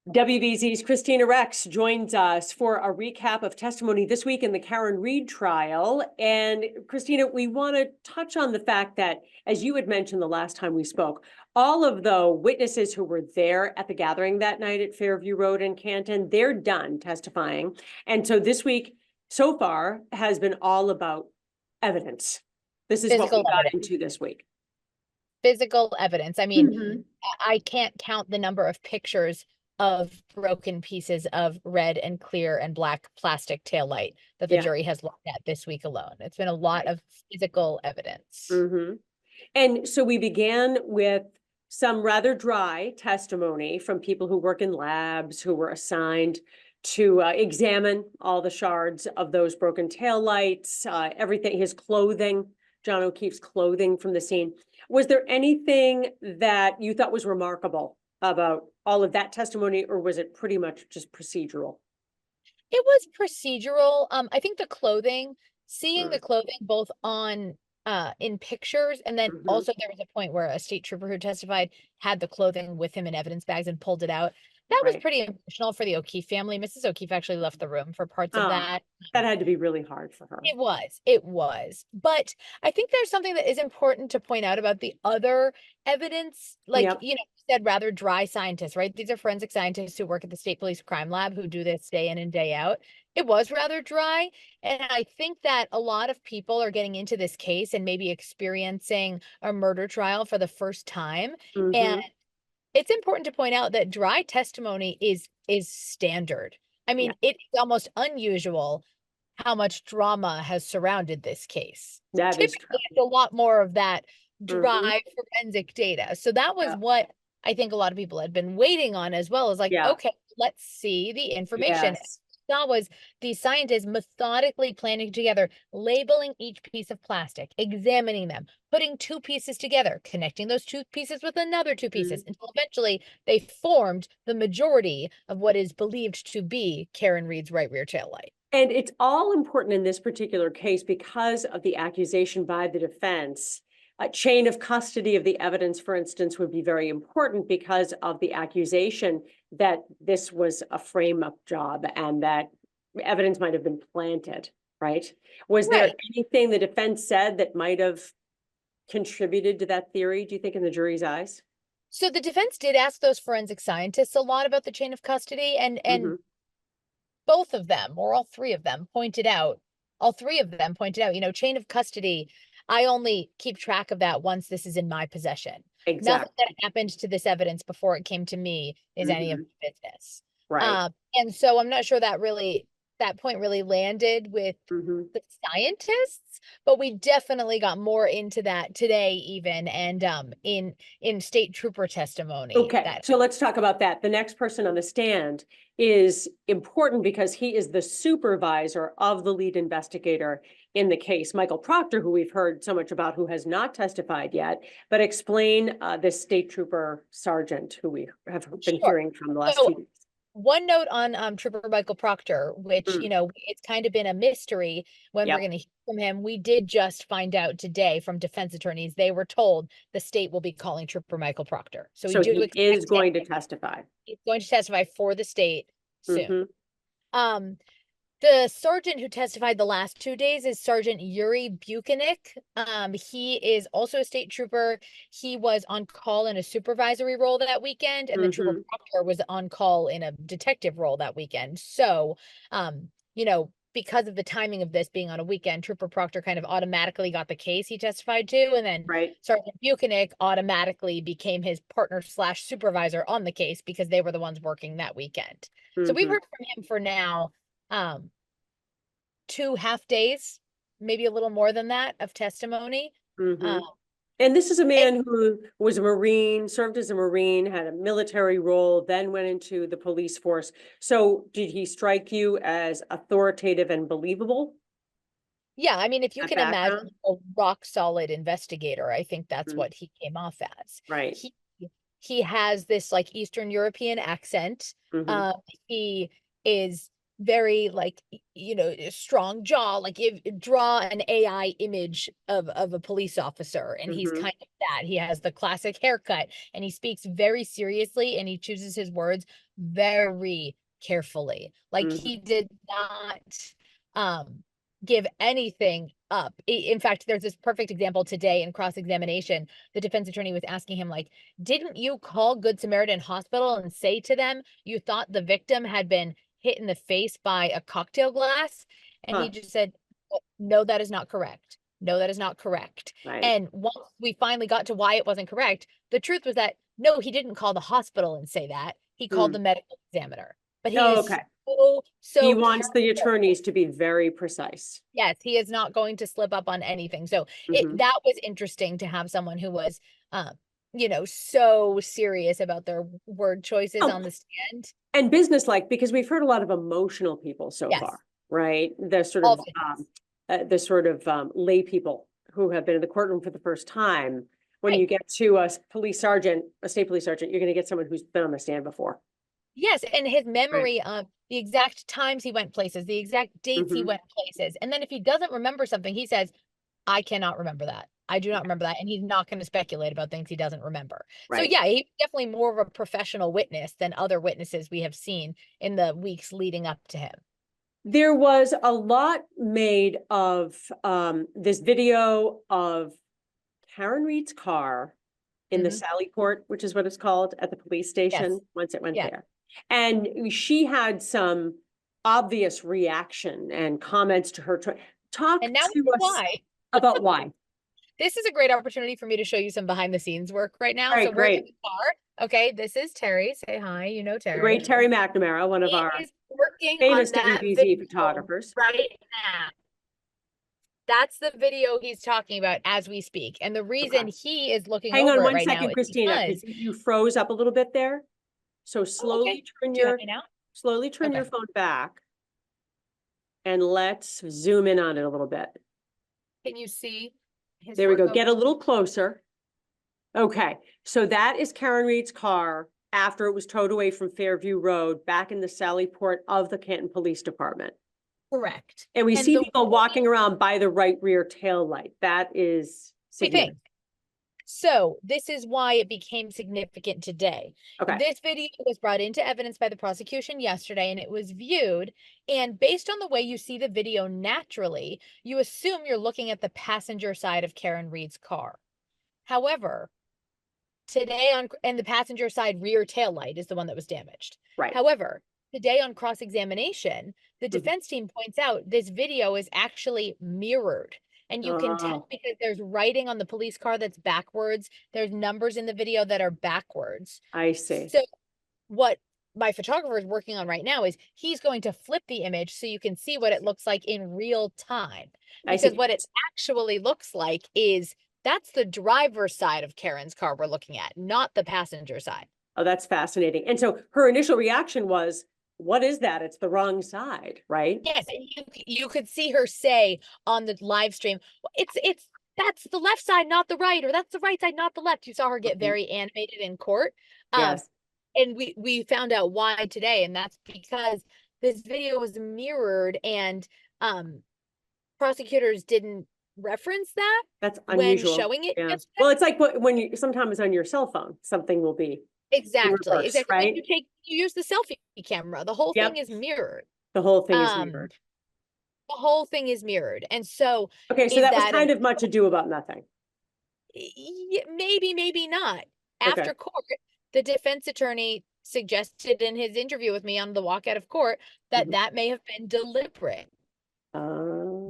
WBZ's Kristina Rex joins us for a recap of testimony this week in the Karen Reed trial. And Kristina, we want to touch on the fact that, as you had mentioned the last time we spoke, all of the witnesses who were there at the gathering that night at Fairview Road in Canton, they're done testifying. And so this week, so far, has been all about evidence. This is what we got into this week. Physical evidence. I mean, I can't count the number of pictures of broken pieces of red and clear and black plastic taillight that the jury has looked at this week alone. It's been a lot of physical evidence. And so we began with some rather dry testimony from people who work in labs, who were assigned to examine all the shards of those broken taillights, everything, his clothing, John O'Keefe's clothing from the scene. Was there anything that you thought was remarkable about all of that testimony, or was it pretty much just procedural? It was procedural. I think the clothing, seeing the clothing both on in pictures, and then also there was a point where a state trooper who testified had the clothing with him in evidence bags and pulled it out. That was pretty emotional for the O'Keefe family. Mrs. O'Keefe actually left the room for parts of that. That had to be really hard for her. It was. But I think there's something that is important to point out about the other evidence. Like, you know, you said rather dry scientists, right? These are forensic scientists who work at the State Police Crime Lab who do this day in and day out. It was rather dry. And I think that a lot of people are getting into this case and maybe experiencing a murder trial for the first time. And it's important to point out that dry testimony is standard. I mean, it's almost unusual how much drama has surrounded this case. That is true. It's a lot more of that dry forensic data. So that was what I think a lot of people had been waiting on, as well as like, okay, let's see the information. That was these scientists methodically planning together, labeling each piece of plastic, examining them, putting two pieces together, connecting those two pieces with another two pieces, until eventually they formed the majority of what is believed to be Karen Reed's right rear tail light. And it's all important in this particular case because of the accusation by the defense. A chain of custody of the evidence, for instance, would be very important because of the accusation that this was a frame-up job and that evidence might have been planted, right? Was there anything the defense said that might have contributed to that theory, do you think, in the jury's eyes? So the defense did ask those forensic scientists a lot about the chain of custody, and both of them, or all three of them, pointed out, you know, chain of custody, I only keep track of that once this is in my possession. Nothing that happened to this evidence before it came to me is any of my business. And so I'm not sure that point really landed with the scientists, but we definitely got more into that today, even, and in state trooper testimony. So let's talk about that. The next person on the stand is important because he is the supervisor of the lead investigator in the case, Michael Proctor, who we've heard so much about, who has not testified yet. But explain this state trooper sergeant who we have been hearing from the last 2 weeks. One note on Trooper Michael Proctor, which, you know, it's kind of been a mystery when we're going to hear from him. We did just find out today from defense attorneys. They were told the state will be calling Trooper Michael Proctor. So he is going to testify. He's going to testify for the state soon. The sergeant who testified the last 2 days is Sergeant Yuri Buonic. He is also a state trooper. He was on call in a supervisory role that weekend, and the Trooper Proctor was on call in a detective role that weekend. So, you know, because of the timing of this being on a weekend, Trooper Proctor kind of automatically got the case he testified to, and then Sergeant Buonic automatically became his partner / supervisor on the case because they were the ones working that weekend. So we've heard from him for now 2 half days, maybe a little more than that, of testimony. And this is a man who was a Marine, served as a Marine, had a military role, then went into the police force. So did he strike you as authoritative and believable? Yeah, I mean, if you can imagine a rock solid investigator, I think that's what he came off as. He has this like Eastern European accent. He is very like, strong jaw, like draw an AI image of a police officer. And he's kind of that. He has the classic haircut and he speaks very seriously and he chooses his words very carefully. Like he did not give anything up. In fact, there's this perfect example today in cross-examination. The defense attorney was asking him, like, didn't you call Good Samaritan Hospital and say to them you thought the victim had been hit in the face by a cocktail glass? And he just said, no, that is not correct. No, that is not correct. Right. And once we finally got to why it wasn't correct, the truth was that, no, he didn't call the hospital and say that. He called the medical examiner. But he is so he wants the attorneys to be very precise. Yes, he is not going to slip up on anything. So that was interesting to have someone who was, so serious about their word choices on the stand. And businesslike, because we've heard a lot of emotional people so far, right? The sort of lay people who have been in the courtroom for the first time. When you get to a police sergeant, a state police sergeant, you're going to get someone who's been on the stand before. Yes, and his memory of the exact times he went places, the exact dates he went places. And then if he doesn't remember something, he says, I cannot remember that. I do not remember that. And he's not going to speculate about things he doesn't remember. So yeah, he's definitely more of a professional witness than other witnesses we have seen in the weeks leading up to him. There was a lot made of this video of Karen Reed's car in the sallyport, which is what it's called, at the police station once it went there. And she had some obvious reaction and comments to her. Talk and now to us why. about why. This is a great opportunity for me to show you some behind the scenes work right now. Right, so we're in the car. Okay, this is Terry. Say hi. You know Terry. The great Terry McNamara, one of our famous WBZ photographers. Right now. That's the video he's talking about as we speak. And the reason he is looking Hang on over one right second, now Kristina, because you froze up a little bit there. So slowly turn your phone back and let's zoom in on it a little bit. Can you see? There we go. Get a little closer. Okay. So that is Karen Reed's car after it was towed away from Fairview Road back in the sallyport of the Canton Police Department. Correct. And we see people walking around by the right rear tail light. That is significant. So this is why it became significant today. Okay. This video was brought into evidence by the prosecution yesterday and it was viewed. And based on the way you see the video naturally, you assume you're looking at the passenger side of Karen Reed's car. However, today and the passenger side rear tail light is the one that was damaged. Right. However, today on cross-examination, the defense team points out this video is actually mirrored. And you can tell because there's writing on the police car that's backwards. There's numbers in the video that are backwards. I see. So what my photographer is working on right now is he's going to flip the image so you can see what it looks like in real time. Because what it actually looks like is that's the driver's side of Karen's car we're looking at, not the passenger side. Oh, that's fascinating. And so her initial reaction was, what is that? It's the wrong side, right? Yes, and you could see her say on the live stream, that's the left side, not the right, or that's the right side, not the left. You saw her get very animated in court. Yes. And we found out why today, and that's because this video was mirrored and prosecutors didn't reference that. That's unusual. When showing it. Yeah. Well, it's like when you sometimes on your cell phone, something will be exactly. Right? You use the selfie camera. The whole thing is mirrored. The whole thing is mirrored. The whole thing is mirrored. And so okay, so that was kind of much ado about nothing. Maybe, maybe not. After court, the defense attorney suggested in his interview with me on the walk out of court that that may have been deliberate.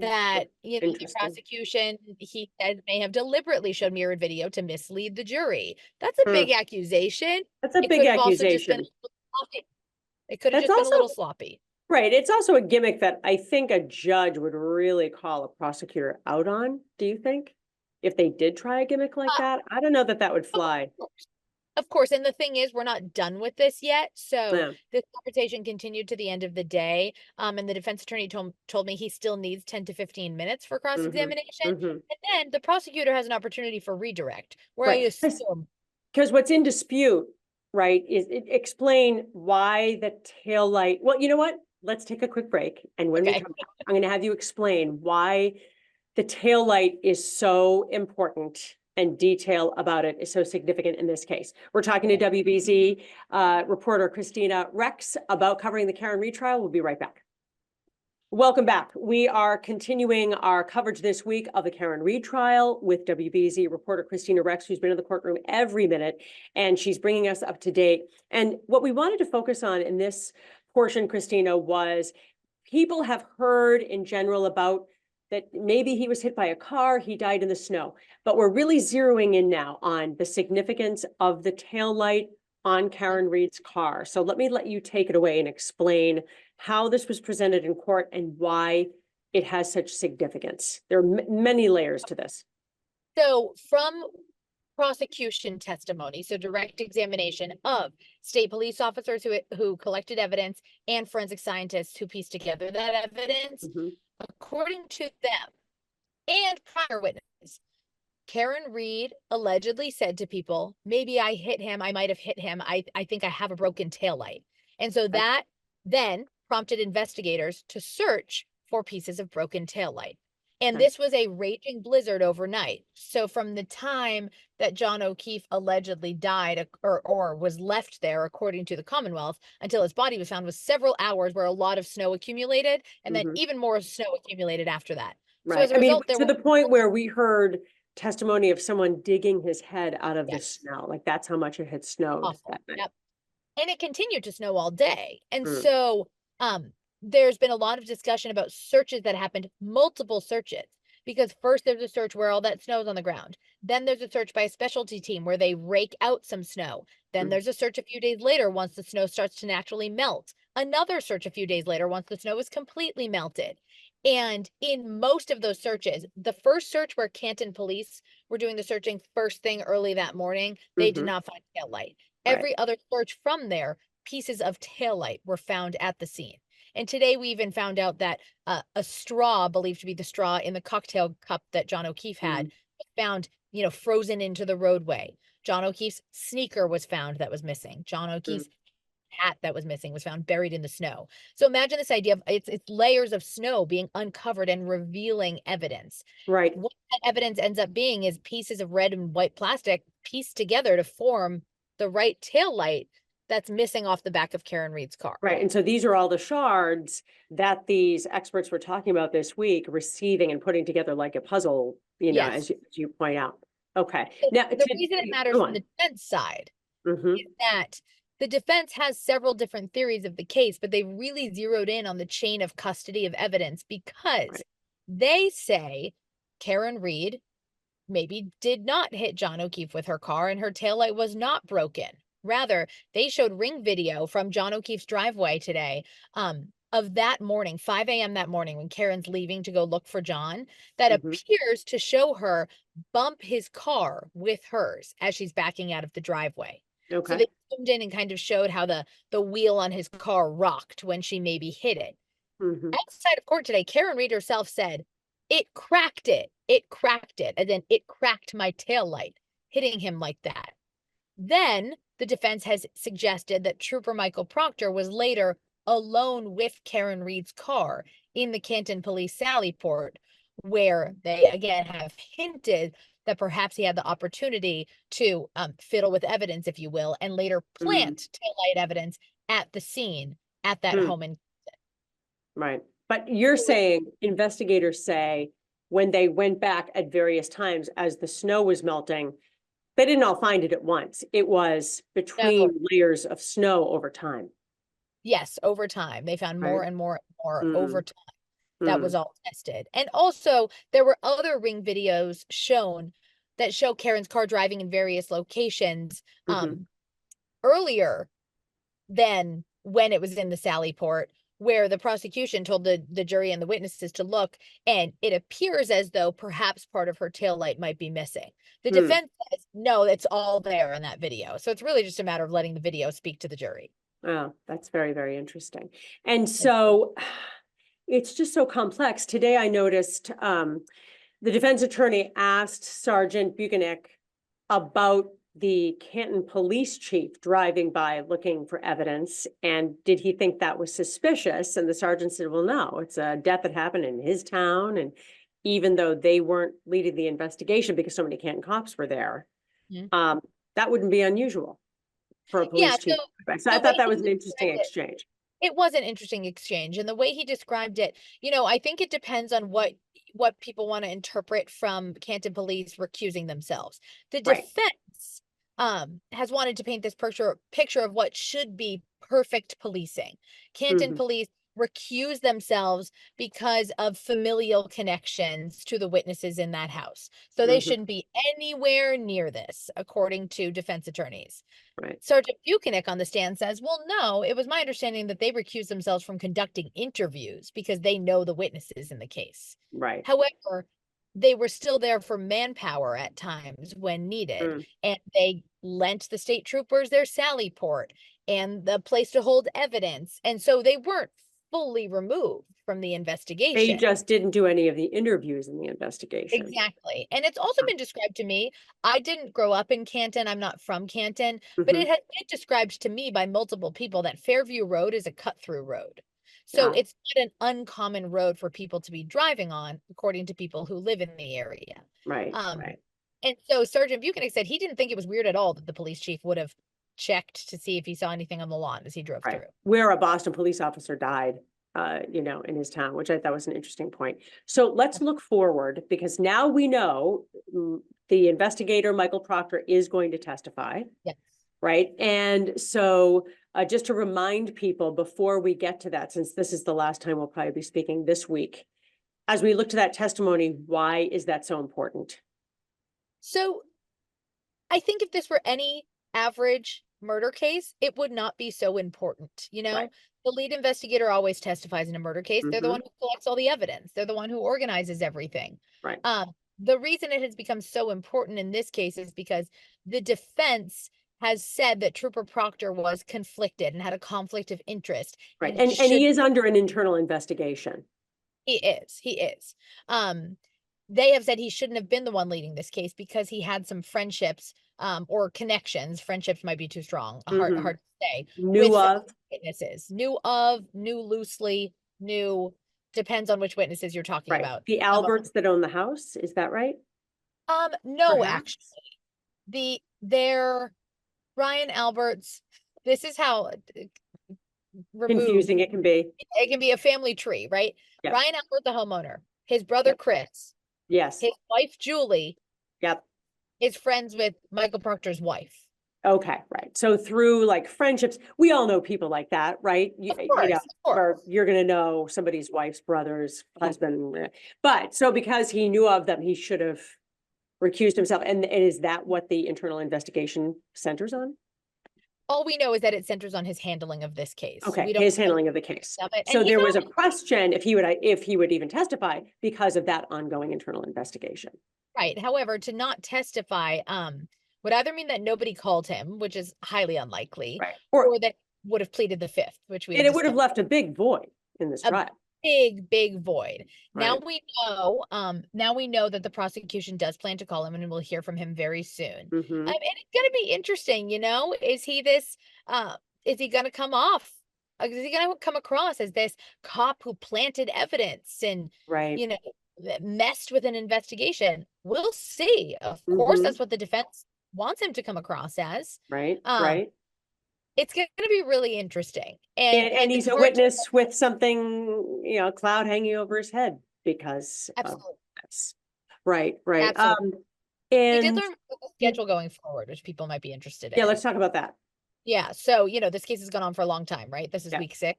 That the prosecution, he said, may have deliberately showed mirrored video to mislead the jury. That's a big accusation. That's a big accusation. It could have just been a little sloppy. Right. It's also a gimmick that I think a judge would really call a prosecutor out on. Do you think? If they did try a gimmick like that? I don't know that that would fly. Of course. And the thing is, we're not done with this yet. So this conversation continued to the end of the day. And the defense attorney told me he still needs 10 to 15 minutes for cross-examination. And then the prosecutor has an opportunity for redirect, where I assume. Because what's in dispute, right, is explain why the taillight. Well, you know what? let's take a quick break. And when we Okay. come back, I'm going to have you explain why the tail light is so important and detail about it is so significant in this case. We're talking to WBZ reporter Kristina Rex about covering the Karen Reed trial. We'll be right back. Welcome back. We are continuing our coverage this week of the Karen Reed trial with WBZ reporter Kristina Rex, who's been in the courtroom every minute, and she's bringing us up to date. And what we wanted to focus on in this portion, Kristina, was people have heard in general about that maybe he was hit by a car, he died in the snow, but we're really zeroing in now on the significance of the taillight on Karen Reed's car. So let you take it away and explain how this was presented in court and why it has such significance. There are many layers to this. So from prosecution testimony, so direct examination of state police officers who collected evidence and forensic scientists who pieced together that evidence, according to them and prior witnesses, Karen Reed allegedly said to people, maybe I hit him, I might have hit him, I think I have a broken taillight. And so that then prompted investigators to search for pieces of broken taillight. And this was a raging blizzard overnight. So from the time that John O'Keefe allegedly died or was left there, according to the Commonwealth, until his body was found was several hours where a lot of snow accumulated, and then even more snow accumulated after that. Right. So as a result, to the point where we heard testimony of someone digging his head out of the snow. Like that's how much it had snowed that night. Yep. And it continued to snow all day. And so there's been a lot of discussion about searches that happened, multiple searches, because first there's a search where all that snow is on the ground. Then there's a search by a specialty team where they rake out some snow. Then there's a search a few days later once the snow starts to naturally melt. Another search a few days later once the snow is completely melted. And in most of those searches, the first search where Canton police were doing the searching first thing early that morning, they did not find taillight. Every other search from there, pieces of taillight were found at the scene. And today we even found out that a straw, believed to be the straw in the cocktail cup that John O'Keefe had, was found, frozen into the roadway. John O'Keefe's sneaker was found that was missing. John O'Keefe's hat that was missing was found buried in the snow. So imagine this idea of it's layers of snow being uncovered and revealing evidence. Right. What that evidence ends up being is pieces of red and white plastic pieced together to form the right taillight that's missing off the back of Karen Reed's car. Right. And so these are all the shards that these experts were talking about this week, receiving and putting together like a puzzle, as you point out. Okay. Now, the reason it matters from the defense side is that the defense has several different theories of the case, but they really zeroed in on the chain of custody of evidence because they say Karen Reed maybe did not hit John O'Keefe with her car and her taillight was not broken. Rather, they showed ring video from John O'Keefe's driveway today of that morning, 5 a.m. that morning when Karen's leaving to go look for John, that appears to show her bump his car with hers as she's backing out of the driveway. Okay. So they zoomed in and kind of showed how the wheel on his car rocked when she maybe hit it. Outside of court today, Karen Reed herself said, it cracked it. It cracked it. And then it cracked my taillight, hitting him like that. Then the defense has suggested that Trooper Michael Proctor was later alone with Karen Reed's car in the Canton police sallyport, where they again have hinted that perhaps he had the opportunity to fiddle with evidence, if you will, and later plant taillight evidence at the scene at that home in Canton. Right. But you're saying investigators say when they went back at various times as the snow was melting, they didn't all find it at once. It was between layers of snow over time. Yes, over time. They found more and more and more over time. That was all tested. And also, there were other ring videos shown that show Karen's car driving in various locations earlier than when it was in the sallyport, where the prosecution told the jury and the witnesses to look, and it appears as though perhaps part of her taillight might be missing. The defense says, no, it's all there in that video. So it's really just a matter of letting the video speak to the jury. Oh, that's very, very interesting. And so it's just so complex. Today I noticed the defense attorney asked Sergeant Buonic about the Canton police chief driving by looking for evidence. And did he think that was suspicious? And the sergeant said, well, no, it's a death that happened in his town. And even though they weren't leading the investigation because so many Canton cops were there, that wouldn't be unusual for a police chief. So I thought that was an interesting exchange. It was an interesting exchange. And the way he described it, I think it depends on what people want to interpret from Canton police recusing themselves. The defense has wanted to paint this picture of what should be perfect policing. Canton police recuse themselves because of familial connections to the witnesses in that house. So they shouldn't be anywhere near this, according to defense attorneys. Sergeant Buonic on the stand says, well, no, it was my understanding that they recused themselves from conducting interviews because they know the witnesses in the case. However, they were still there for manpower at times when needed, and they lent the state troopers their sallyport and the place to hold evidence. And so they weren't fully removed from the investigation. They just didn't do any of the interviews in the investigation. Exactly. And it's also been described to me, I didn't grow up in Canton, I'm not from Canton, but it has been described to me by multiple people that Fairview Road is a cut-through road. So it's not an uncommon road for people to be driving on, according to people who live in the area. And so Sergeant Buonic said he didn't think it was weird at all that the police chief would have checked to see if he saw anything on the lawn as he drove through. Where a Boston police officer died, in his town, which I thought was an interesting point. So let's look forward, because now we know the investigator, Michael Proctor, is going to testify. Right. And so just to remind people before we get to that, since this is the last time we'll probably be speaking this week, as we look to that testimony, why is that so important? So I think if this were any average murder case, it would not be so important. The lead investigator always testifies in a murder case. They're the one who collects all the evidence. They're the one who organizes everything. The reason it has become so important in this case is because the defense has said that Trooper Proctor was conflicted and had a conflict of interest. And he is under an internal investigation. He is. They have said he shouldn't have been the one leading this case because he had some friendships or connections. Friendships might be too strong, hard to say. Knew loosely, depends on which witnesses you're talking about. The Alberts that own the house, is that right? No, perhaps? Actually. They're Ryan Alberts. This is how confusing it can be. It can be a family tree, right? Ryan Albert, the homeowner, his brother Chris. His wife Julie. Is friends with Michael Proctor's wife. Okay, right. So through like friendships, we all know people like that, right? Of course. Or you're going to know somebody's wife's brother's husband. But so because he knew of them, he should have recused himself. And is that what the internal investigation centers on? All we know is that it centers on his handling of this case. Okay, his handling of the case. So there was a question if he would even testify because of that ongoing internal investigation. Right. However, to not testify would either mean that nobody called him, which is highly unlikely, or that would have pleaded the fifth, which we and it would have left a big void in this trial. Big void. Now we know that the prosecution does plan to call him, and we'll hear from him very soon. And it's going to be interesting, is he going to come off? Is he going to come across as this cop who planted evidence and messed with an investigation? We'll see. Of course, that's what the defense wants him to come across as. It's going to be really interesting. And he's a witness with something, cloud hanging over his head because that's right. Absolutely. And we did learn the schedule going forward, which people might be interested in. Yeah, let's talk about that. Yeah. So, this case has gone on for a long time, right? This is week 6.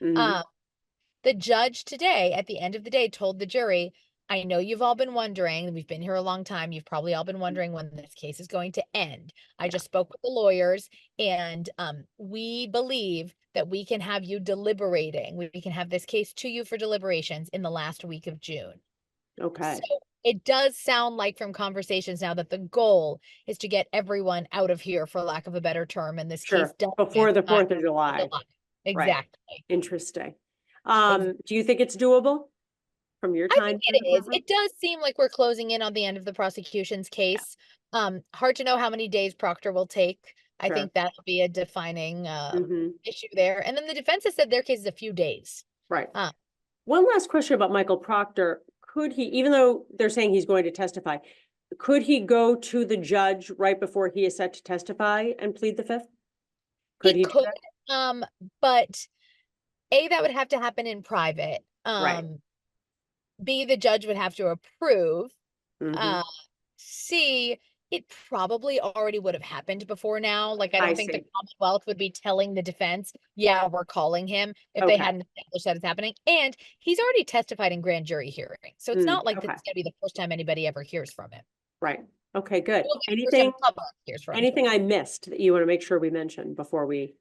The judge today, at the end of the day, told the jury, I know you've all been wondering, we've been here a long time, you've probably all been wondering when this case is going to end. I just spoke with the lawyers, and we believe that we can have you deliberating. We can have this case to you for deliberations in the last week of June. Okay. So it does sound like from conversations now that the goal is to get everyone out of here, for lack of a better term, and this case done before the 4th of July. Exactly. Interesting. Do you think it's doable from your I time? think in the it is. courtroom? It does seem like we're closing in on the end of the prosecution's case. Hard to know how many days Proctor will take. I Sure. think that'll be a defining Mhm. issue there. And then the defense has said their case is a few days. Right. Uh, One last question about Michael Proctor. Could he, even though they're saying he's going to testify, could he go to the judge right before he is set to testify and plead the fifth? Could He he do could, that? but that would have to happen in private. Right. B, the judge would have to approve. Mhm. C, it probably already would have happened before now. Like, I I don't think the see. Commonwealth would be telling the defense, yeah, we're calling him if they Okay. hadn't established that it's happening. And he's already testified in grand jury hearings. So it's not like this Okay. is gonna be the first time anybody ever hears from him. Right. Okay, good. It will be the first time Anything, the public hears from him. anything I missed that you want to make sure we mention before we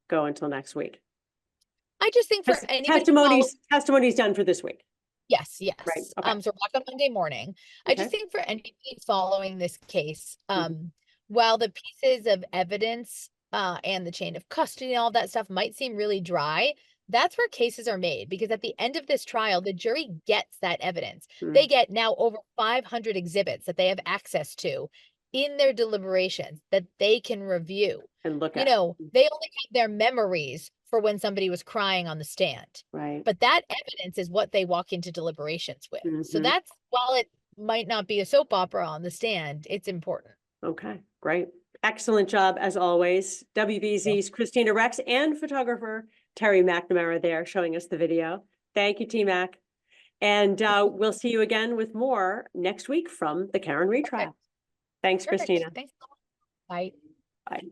go until next week? I just think for Tes- anybody following, Testimony's done for this week. yes, Right. yes. Okay. So we're back on Monday morning. I Okay. just think for anybody following this case, Mhm. while the pieces of evidence and the chain of custody and all that stuff might seem really dry, that's where cases are made, because at the end of this trial, the jury gets that evidence. They get now over 500 exhibits that they have access to in their deliberations that they can review. And look You at. know, they only have their memories for when somebody was crying on the stand. Right. But that evidence is what they walk into deliberations with. So Mhm. that's, while it might not be a soap opera on the stand, it's important. Okay, great. Excellent job as always. WBZ's Kristina Rex and photographer Terry McNamara there showing us the video. Thank you, T-Mac. And we'll see you again with more next week from the Karen Reed trial. Thanks, Perfect. Kristina. Thanks. Bye. Bye.